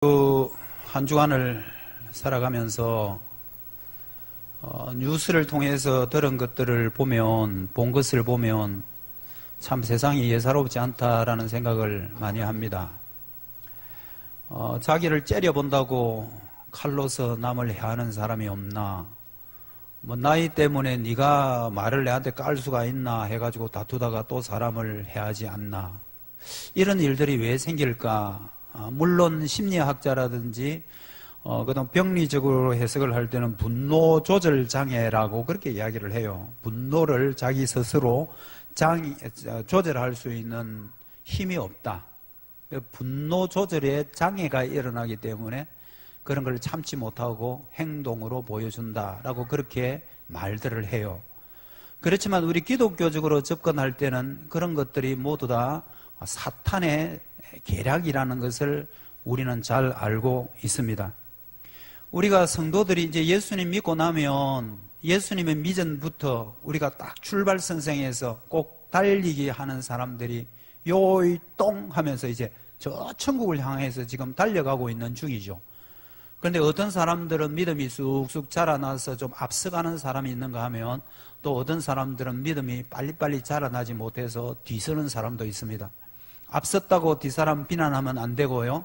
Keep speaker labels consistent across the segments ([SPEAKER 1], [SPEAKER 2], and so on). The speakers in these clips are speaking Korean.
[SPEAKER 1] 한 주간을 살아가면서 뉴스를 통해서 들은 것들을 보면, 본 것을 보면 참 세상이 예사롭지 않다라는 생각을 많이 합니다. 자기를 째려본다고 칼로서 남을 해하는 사람이 없나, 나이 때문에 네가 말을 내한테 깔 수가 있나 해가지고 다투다가 또 사람을 해하지 않나, 이런 일들이 왜 생길까? 물론 심리학자라든지 그다음 병리적으로 해석을 할 때는 분노 조절 장애라고 그렇게 이야기를 해요. 분노를 자기 스스로 조절할 수 있는 힘이 없다. 분노 조절에 장애가 일어나기 때문에 그런 걸 참지 못하고 행동으로 보여준다라고 그렇게 말들을 해요. 그렇지만 우리 기독교적으로 접근할 때는 그런 것들이 모두 다 사탄의 계략이라는 것을 우리는 잘 알고 있습니다. 우리가 성도들이 이제 예수님 믿고 나면 예수님의 미전부터 우리가 딱 출발선생에서 꼭 달리기 하는 사람들이 요이 똥 하면서 이제 저 천국을 향해서 지금 달려가고 있는 중이죠. 그런데 어떤 사람들은 믿음이 쑥쑥 자라나서 좀 앞서가는 사람이 있는가 하면 또 어떤 사람들은 믿음이 빨리빨리 자라나지 못해서 뒤서는 사람도 있습니다. 앞섰다고 뒷사람 비난하면 안 되고요.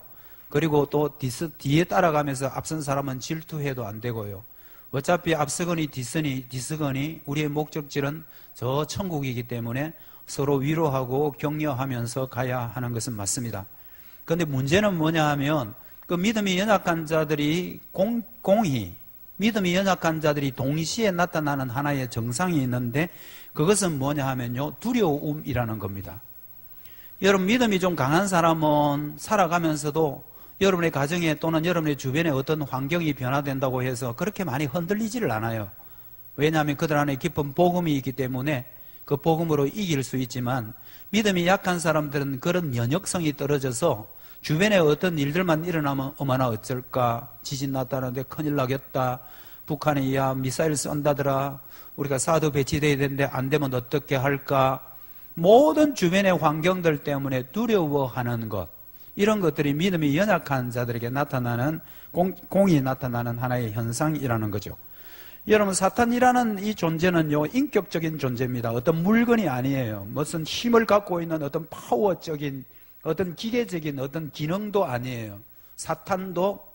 [SPEAKER 1] 그리고 또 뒤에 따라가면서 앞선 사람은 질투해도 안 되고요. 어차피 앞서거니 뒤서거니 우리의 목적지는 저 천국이기 때문에 서로 위로하고 격려하면서 가야 하는 것은 맞습니다. 그런데 문제는 뭐냐 하면 그 믿음이 연약한 자들이 믿음이 연약한 자들이 동시에 나타나는 하나의 정상이 있는데 그것은 뭐냐 하면요, 두려움이라는 겁니다. 여러분, 믿음이 좀 강한 사람은 살아가면서도 여러분의 가정에 또는 여러분의 주변에 어떤 환경이 변화된다고 해서 그렇게 많이 흔들리지를 않아요. 왜냐하면 그들 안에 깊은 복음이 있기 때문에 그 복음으로 이길 수 있지만, 믿음이 약한 사람들은 그런 면역성이 떨어져서 주변에 어떤 일들만 일어나면 어머나 어쩔까, 지진 났다는데 큰일 나겠다, 북한이 미사일 쏜다더라, 우리가 사드 배치돼야 되는데 안 되면 어떻게 할까, 모든 주변의 환경들 때문에 두려워하는 것, 이런 것들이 믿음이 연약한 자들에게 나타나는 공이 나타나는 하나의 현상이라는 거죠. 여러분, 사탄이라는 이 존재는요, 인격적인 존재입니다. 어떤 물건이 아니에요. 무슨 힘을 갖고 있는 어떤 파워적인, 어떤 기계적인 어떤 기능도 아니에요. 사탄도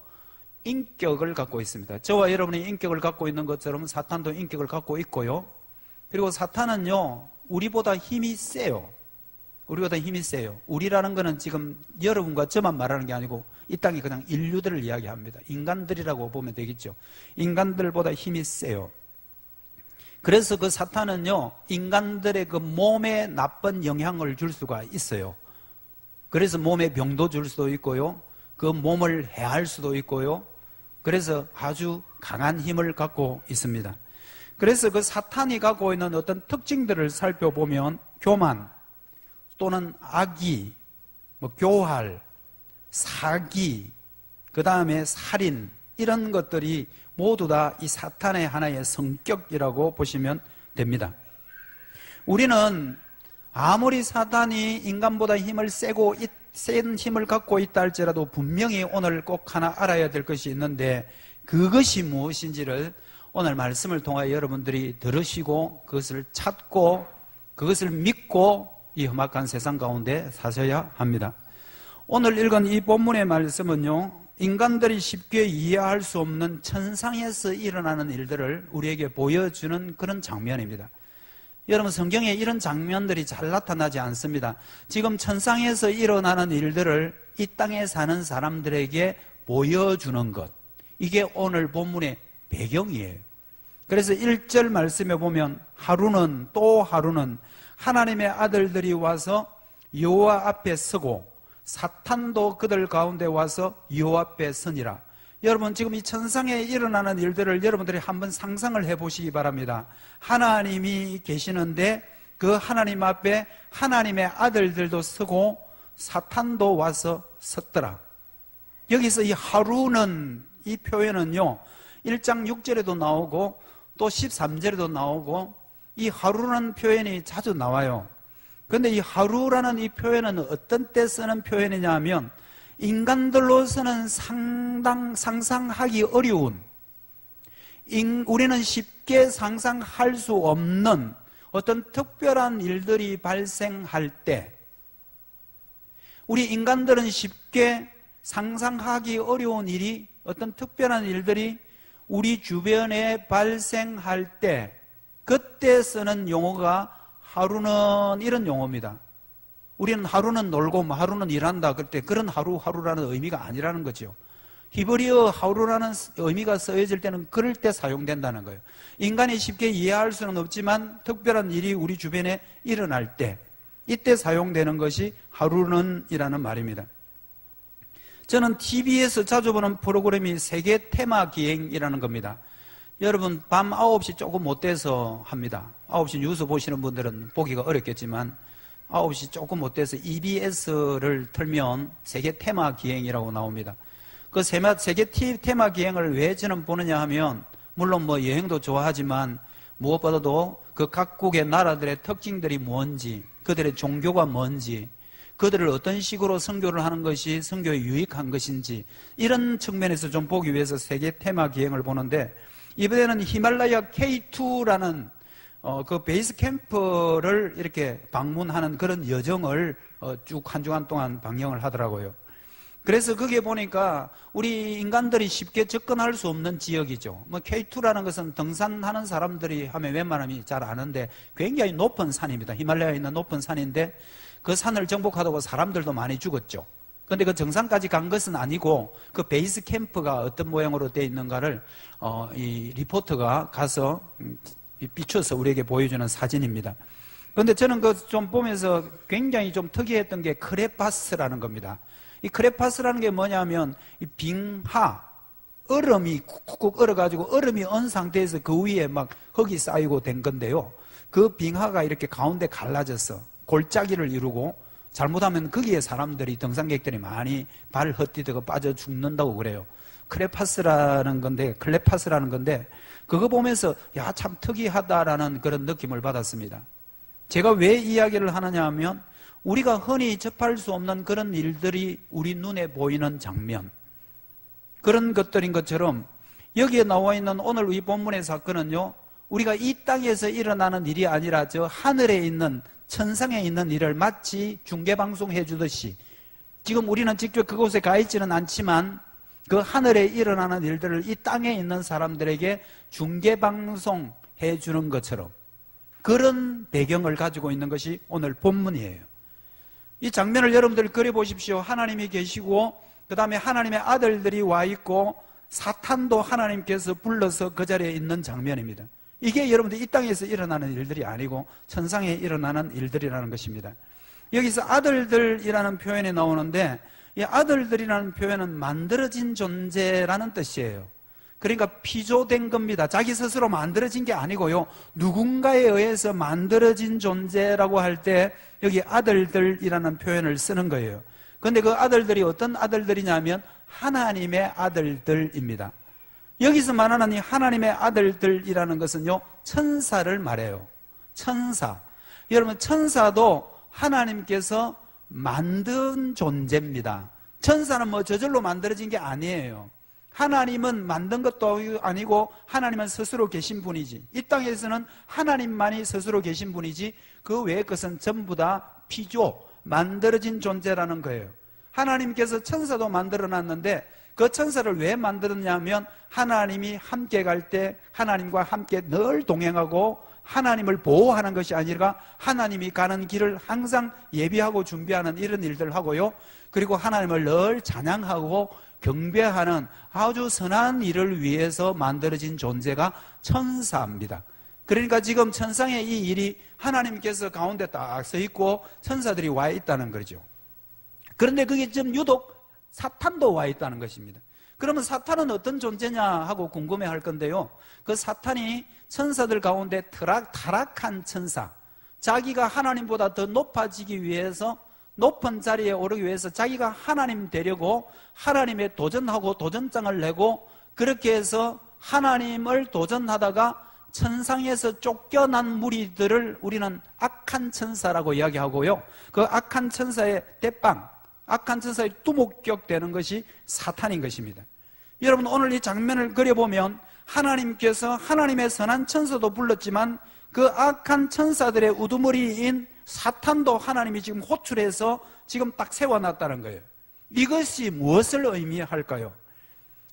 [SPEAKER 1] 인격을 갖고 있습니다. 저와 여러분이 인격을 갖고 있는 것처럼 사탄도 인격을 갖고 있고요. 그리고 사탄은요, 우리보다 힘이 세요. 우리보다 힘이 세요. 우리라는 거는 지금 여러분과 저만 말하는 게 아니고 이 땅에 그냥 인류들을 이야기합니다. 인간들이라고 보면 되겠죠. 인간들보다 힘이 세요. 그래서 그 사탄은요, 인간들의 그 몸에 나쁜 영향을 줄 수가 있어요. 그래서 몸에 병도 줄 수도 있고요, 그 몸을 해할 수도 있고요. 그래서 아주 강한 힘을 갖고 있습니다. 그래서 그 사탄이 갖고 있는 어떤 특징들을 살펴보면 교만 또는 악의, 교활, 사기, 그 다음에 살인, 이런 것들이 모두 다 이 사탄의 하나의 성격이라고 보시면 됩니다. 우리는 아무리 사탄이 인간보다 센 힘을 갖고 있다 할지라도 분명히 오늘 꼭 하나 알아야 될 것이 있는데, 그것이 무엇인지를 오늘 말씀을 통하여 여러분들이 들으시고 그것을 찾고 그것을 믿고 이 험악한 세상 가운데 사셔야 합니다. 오늘 읽은 이 본문의 말씀은요, 인간들이 쉽게 이해할 수 없는 천상에서 일어나는 일들을 우리에게 보여주는 그런 장면입니다. 여러분, 성경에 이런 장면들이 잘 나타나지 않습니다. 지금 천상에서 일어나는 일들을 이 땅에 사는 사람들에게 보여주는 것, 이게 오늘 본문의 배경이에요. 그래서 1절 말씀에 보면 하루는 또 하루는 하나님의 아들들이 와서 여호와 앞에 서고 사탄도 그들 가운데 와서 여호와 앞에 서니라. 여러분, 지금 이 천상에 일어나는 일들을 여러분들이 한번 상상을 해보시기 바랍니다. 하나님이 계시는데 그 하나님 앞에 하나님의 아들들도 서고 사탄도 와서 섰더라. 여기서 이 하루는, 이 표현은요, 1장 6절에도 나오고 또 13절에도 나오고 이 하루라는 표현이 자주 나와요. 그런데 이 하루라는 이 표현은 어떤 때 쓰는 표현이냐 하면 인간들로서는 상상하기 어려운, 우리는 쉽게 상상할 수 없는 어떤 특별한 일들이 발생할 때, 우리 인간들은 쉽게 상상하기 어려운 일이, 어떤 특별한 일들이 우리 주변에 발생할 때, 그때 쓰는 용어가 하루는 이런 용어입니다. 우리는 하루는 놀고 하루는 일한다 그럴 때 그런 하루라는 의미가 아니라는 거죠. 히브리어 하루라는 의미가 쓰여질 때는 그럴 때 사용된다는 거예요. 인간이 쉽게 이해할 수는 없지만 특별한 일이 우리 주변에 일어날 때, 이때 사용되는 것이 하루는 이라는 말입니다. 저는 TV에서 자주 보는 프로그램이 세계 테마 기행이라는 겁니다. 여러분 밤 9시 조금 못 돼서 합니다. 9시 뉴스 보시는 분들은 보기가 어렵겠지만 9시 조금 못 돼서 EBS를 틀면 세계 테마 기행이라고 나옵니다. 그 세계 테마 기행을 왜 저는 보느냐 하면, 물론 뭐 여행도 좋아하지만 무엇보다도 그 각국의 나라들의 특징들이 뭔지, 그들의 종교가 뭔지, 그들을 어떤 식으로 선교를 하는 것이 선교에 유익한 것인지, 이런 측면에서 좀 보기 위해서 세계 테마 기행을 보는데, 이번에는 히말라야 K2라는 그 베이스 캠프를 이렇게 방문하는 그런 여정을 쭉 한 주간 동안 방영을 하더라고요. 그래서 거기에 보니까 우리 인간들이 쉽게 접근할 수 없는 지역이죠. 뭐 K2라는 것은 등산하는 사람들이 하면 웬만하면 잘 아는데 굉장히 높은 산입니다. 히말라야에 있는 높은 산인데 그 산을 정복하다가 사람들도 많이 죽었죠. 그런데 그 정상까지 간 것은 아니고 그 베이스 캠프가 어떤 모양으로 되어 있는가를 이 리포터가 가서 비춰서 우리에게 보여주는 사진입니다. 그런데 저는 그 좀 보면서 굉장히 좀 특이했던 게 크레파스라는 겁니다. 이 크레파스라는 게 뭐냐면 이 빙하, 얼음이 쿡쿡 얼어가지고 얼음이 언 상태에서 그 위에 막 흙이 쌓이고 된 건데요. 그 빙하가 이렇게 가운데 갈라져서 골짜기를 이루고 잘못하면 거기에 사람들이, 등산객들이 많이 발 헛디디고 빠져 죽는다고 그래요. 클레파스라는 건데 그거 보면서 야, 참 특이하다라는 그런 느낌을 받았습니다. 제가 왜 이야기를 하느냐 하면 우리가 흔히 접할 수 없는 그런 일들이 우리 눈에 보이는 장면, 그런 것들인 것처럼 여기에 나와 있는 오늘 이 본문의 사건은요, 우리가 이 땅에서 일어나는 일이 아니라 저 하늘에 있는, 천상에 있는 일을 마치 중계방송해 주듯이, 지금 우리는 직접 그곳에 가 있지는 않지만 그 하늘에 일어나는 일들을 이 땅에 있는 사람들에게 중계방송해 주는 것처럼 그런 배경을 가지고 있는 것이 오늘 본문이에요. 이 장면을 여러분들 그려보십시오. 하나님이 계시고 그 다음에 하나님의 아들들이 와 있고 사탄도 하나님께서 불러서 그 자리에 있는 장면입니다. 이게 여러분들 이 땅에서 일어나는 일들이 아니고 천상에 일어나는 일들이라는 것입니다. 여기서 아들들이라는 표현이 나오는데 이 아들들이라는 표현은 만들어진 존재라는 뜻이에요. 그러니까 피조된 겁니다. 자기 스스로 만들어진 게 아니고요, 누군가에 의해서 만들어진 존재라고 할 때 여기 아들들이라는 표현을 쓰는 거예요. 그런데 그 아들들이 어떤 아들들이냐면 하나님의 아들들입니다. 여기서 말하는 이 하나님의 아들들이라는 것은요, 천사를 말해요. 천사. 여러분, 천사도 하나님께서 만든 존재입니다. 천사는 뭐 저절로 만들어진 게 아니에요. 하나님은 만든 것도 아니고 하나님은 스스로 계신 분이지, 이 땅에서는 하나님만이 스스로 계신 분이지 그 외의 것은 전부 다 피조, 만들어진 존재라는 거예요. 하나님께서 천사도 만들어놨는데 그 천사를 왜 만들었냐면 하나님이 함께 갈 때 하나님과 함께 늘 동행하고 하나님을 보호하는 것이 아니라 하나님이 가는 길을 항상 예비하고 준비하는 이런 일들을 하고요, 그리고 하나님을 늘 찬양하고 경배하는 아주 선한 일을 위해서 만들어진 존재가 천사입니다. 그러니까 지금 천상의 이 일이 하나님께서 가운데 딱 서 있고 천사들이 와 있다는 거죠. 그런데 그게 좀 유독 사탄도 와 있다는 것입니다. 그러면 사탄은 어떤 존재냐 하고 궁금해할 건데요, 그 사탄이 천사들 가운데 타락한 천사, 자기가 하나님보다 더 높아지기 위해서, 높은 자리에 오르기 위해서 자기가 하나님 되려고 하나님에 도전하고 도전장을 내고 그렇게 해서 하나님을 도전하다가 천상에서 쫓겨난 무리들을 우리는 악한 천사라고 이야기하고요, 그 악한 천사의 대빵, 악한 천사의 두목격되는 것이 사탄인 것입니다. 여러분, 오늘 이 장면을 그려보면 하나님께서 하나님의 선한 천사도 불렀지만 그 악한 천사들의 우두머리인 사탄도 하나님이 지금 호출해서 지금 딱 세워놨다는 거예요. 이것이 무엇을 의미할까요?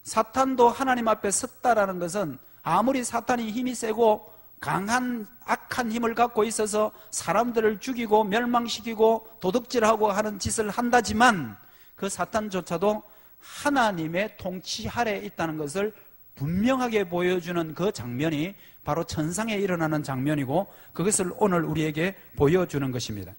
[SPEAKER 1] 사탄도 하나님 앞에 섰다라는 것은 아무리 사탄이 힘이 세고 강한 악한 힘을 갖고 있어서 사람들을 죽이고 멸망시키고 도둑질하고 하는 짓을 한다지만 그 사탄조차도 하나님의 통치 아래에 있다는 것을 분명하게 보여주는 그 장면이 바로 천상에 일어나는 장면이고 그것을 오늘 우리에게 보여주는 것입니다.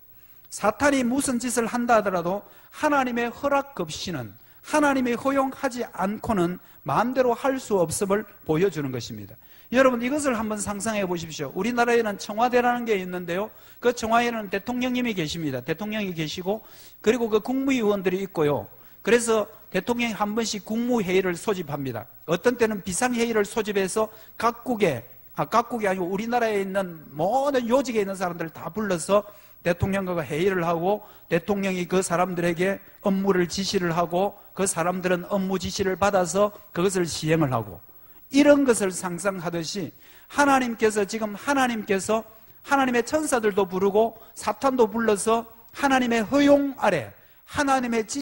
[SPEAKER 1] 사탄이 무슨 짓을 한다 하더라도 하나님의 허락 없이는, 하나님이 허용하지 않고는 마음대로 할 수 없음을 보여주는 것입니다. 여러분, 이것을 한번 상상해 보십시오. 우리나라에는 청와대라는 게 있는데요, 그 청와대에는 대통령님이 계십니다. 대통령이 계시고 그리고 그 국무위원들이 있고요. 그래서 대통령이 한 번씩 국무회의를 소집합니다. 어떤 때는 비상회의를 소집해서 각국이 아니고 우리나라에 있는 모든 요직에 있는 사람들을 다 불러서 대통령과 회의를 하고 대통령이 그 사람들에게 업무를 지시를 하고 그 사람들은 업무 지시를 받아서 그것을 시행을 하고, 이런 것을 상상하듯이 하나님께서 지금 하나님의 천사들도 부르고 사탄도 불러서 하나님의 허용 아래, 하나님의